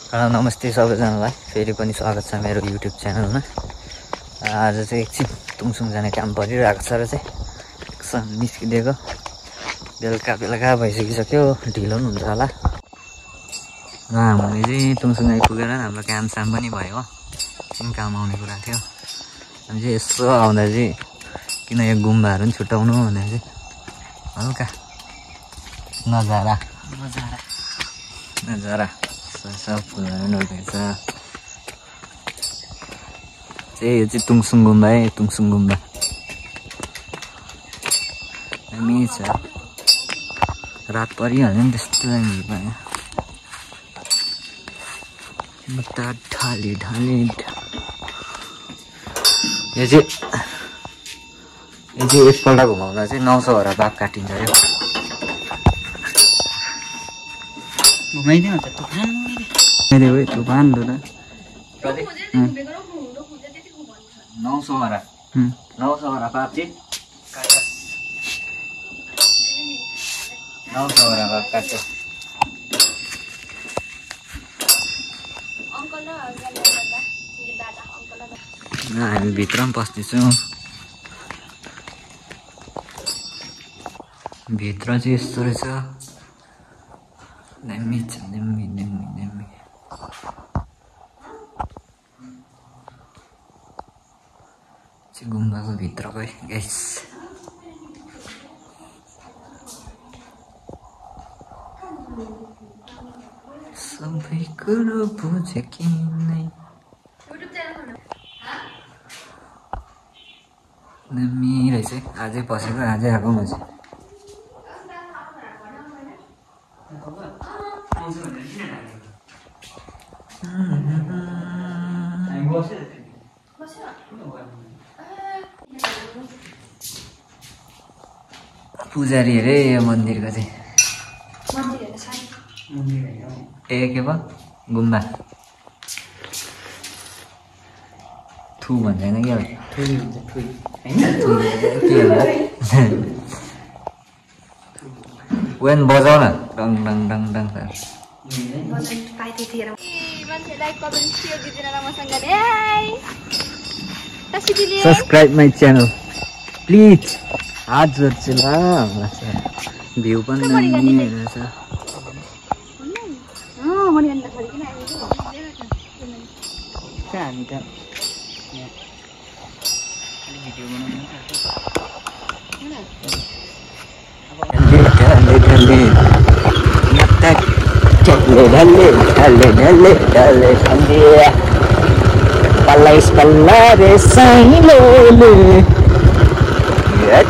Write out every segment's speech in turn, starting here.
नमस्ते सबैजनालाई फेरि पनि स्वागत छ मेरो युट्युब च्यानलमा। आज चाहिँ एकछिन तुङसुङ जाने काम परिरहेको छ र चाहिँ एकछिन निस्किदिएको। बेलुका भइसकिसक्यो, ढिलो पनि हुन्छ होला। हामीले चाहिँ तुङसुङ आइपुगेर हाम्रो काम पनि भयो हो। एकछिन काम आउने कुरा थियो। अनि चाहिँ यसो आउँदा चाहिँ किन यो गुम्बाहरू पनि छुट्याउनु भनेर चाहिँ हल्का नजारा सब फुलहरू नभएछ चाहिँ यो चाहिँ तुङसुङ गुम्बा है। तुङसुङ गुम्बा दामी छ। रात परिहाल्यो नि त्यस्तो दामी भयो। ढाली यो चाहिँ एकपल्ट घुमाउँदा चाहिँ 900 वटा बाघ काटिन्छ अरे। घुमाइदिनु त तुफान दो 900 वटा 900 वटा बाघ चाहिँ 900 वटा बाघ काट्छ। हामी भित्र पनि पस्दैछौँ। भित्र चाहिँ यस्तो रहेछ, दामी छ, दामी। गुम्बाको भित्रको गाइस सबै कुरो बुझे कि नै दामी रहेछ। आजै पसेको, आजै आएको म चाहिँ। पुजारी अरे यो मन्दिरको चाहिँ ए के भयो गुम्बा थु भन्दैन क्या वेन बजाउ न डङ डङ डङ डङ सब्सक्राइब माई च्यानल प्लिज। हात जोड्छु ल। भ्यू पनि दामी रहेछ। हामी त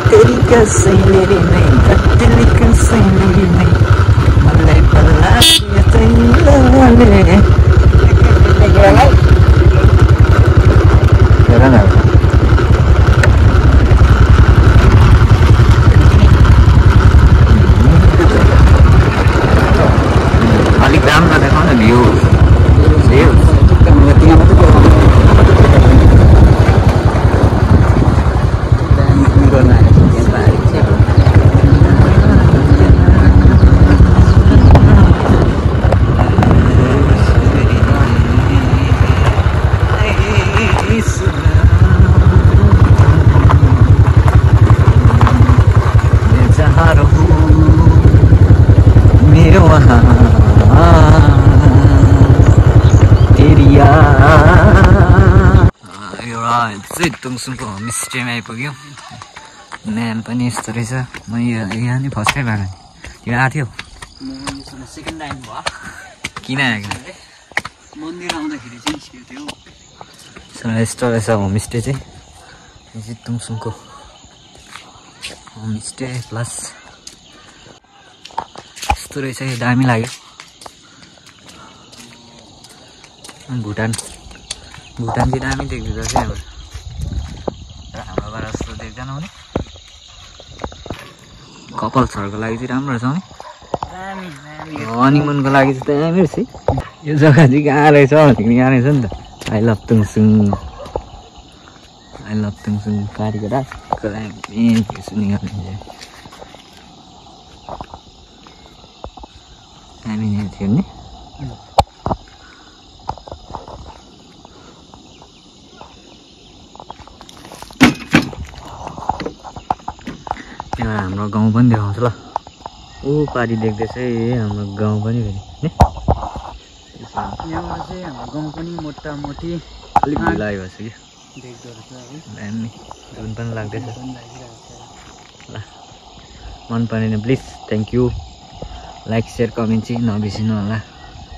तेरी कसै मेरी नहीं, तेरी कसै मेरी नहीं, मलाई पल्ला चाहिए अलिक राम्रो देखाउ न भ्यू। तुङसुङको होमस्टेमा आइपुग्यो। म्याम पनि यस्तो रहेछ। म यहाँ नि फर्स्ट टाइम आएको नि। यहाँ आएको थियो सेकेन्ड टाइम भयो। किन आएको मन्दिर आउँदाखेरि चाहिँ निस्केको थियो। यस्तो रहेछ होमस्टे चाहिँ। यो चाहिँ तुङसुङको होमस्टे प्लस यस्तो रहेछ। दामी लाग्यो। भुटान चाहिँ दामी देख्दो रहेछ अब। हाम्रोबाट जस्तो देख्दैन भने कपाल्सहरूको लागि चाहिँ राम्रो रहेछ नि। हनीमुनको लागि चाहिँ दामी रहेछ। यो जग्गा चाहिँ कहाँ रहेछ भनेको यहाँ रहेछ नि त। आई लभ तुङसुङ कारीको रातको दामी दामी थियो नि। हाम्रो गाउँ पनि देखाउँछ ल ऊ पारी देख्दैछ हाम्रो गाउँ पनि फेरि यहाँबाट चाहिँ हाम्रो गाउँ पनि मोटामोटी अलिक ढिलो आइभएछ कि देख्दो रहेछ है दामी जुन पनि लाग्दैछ पनि लागिरहेको छ। ल मन परेन please thank you like share comment चाहिँ नबिर्सिनु होला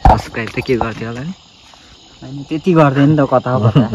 सब्सक्राइब त के गर्थ्यो होला नि होइन त्यति गर्दैन त कता कता